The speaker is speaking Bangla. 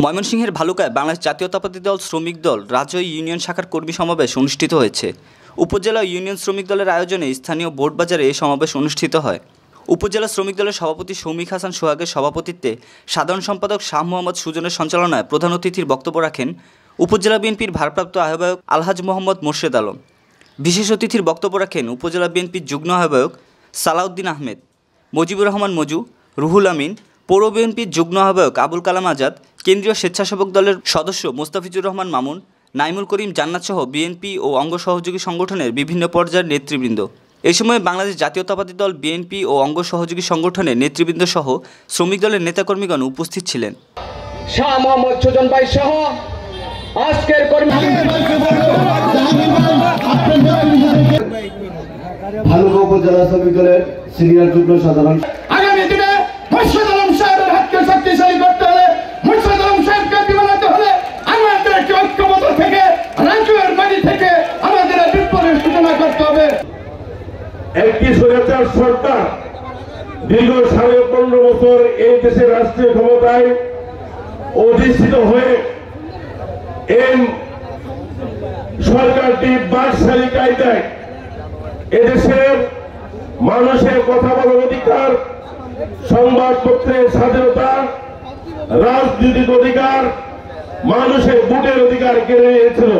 ময়মনসিংহের ভালুকায় বাংলাদেশ জাতীয়তাবাদী দল শ্রমিক দল রাজৈর ইউনিয়ন শাখার কর্মী সমাবেশ অনুষ্ঠিত হয়েছে। উপজেলা ইউনিয়ন শ্রমিক দলের আয়োজনে স্থানীয় বোর্ডবাজারে এই সমাবেশ অনুষ্ঠিত হয়। উপজেলা শ্রমিক দলের সভাপতি শৌমিক হাসান সোহাগের সভাপতিত্বে সাধারণ সম্পাদক শাহ মোহাম্মদ সুজনের সঞ্চালনায় প্রধান অতিথির বক্তব্য রাখেন উপজেলা বিএনপির ভারপ্রাপ্ত আহ্বায়ক আলহাজ মোহাম্মদ মোর্শেদ আলম। বিশেষ অতিথির বক্তব্য রাখেন উপজেলা বিএনপির যুগ্ম আহ্বায়ক সালাউদ্দিন আহমেদ, মুজিবুর রহমান মজু, রুহুল আমিন, পৌর বিএনপির যুগ্ম আহ্বায়ক আবুল কালাম আজাদ, কেন্দ্রীয় স্বেচ্ছাসেবক দলের সদস্য মোস্তাফিজুর রহমান মামুন, নাইমুল করিম জান্নাতসহ বিএনপি ও অঙ্গ সহযোগী সংগঠনের বিভিন্ন পর্যায়ের নেতৃবৃন্দ। এই সময় বাংলাদেশ জাতীয়তাবাদী দল বিএনপি ও অঙ্গ সহযোগী সংগঠনের নেতৃবৃন্দ সহ শ্রমিক দলের নেতাকর্মীগণ উপস্থিত ছিলেন। শাহ মোহাম্মদ সুজন ভাই সহ আজকের ভালুকা উপজেলা শ্রমিক দলের সিনিয়র যুগ্ম সাধারণ আগামী দিনে মোর্শেদ আলম সাহেবের হাতকে শক্তিশালী করতে হলে, মোর্শেদ আলম সাহেবকে বিমানাতে হলে আমাদের একটি ঐক্যবদ্ধ থেকে রাজুয়ের বাড়ি থেকে আমাদের বিপ্লবের সূচনা করতে হবে। একটি স্বৈরাচার সরকার দীর্ঘ 15.5 বছর এই দেশের রাষ্ট্রীয় ক্ষমতায় অধিষ্ঠিত হয়ে এই সরকারটি বাকশালী কায়দায় এদেশের মানুষের কথা বলার অধিকার, সংবাদপত্রের স্বাধীনতা, রাজনৈতিক অধিকার, মানুষের ভোটের অধিকার কেড়ে নিয়েছিল।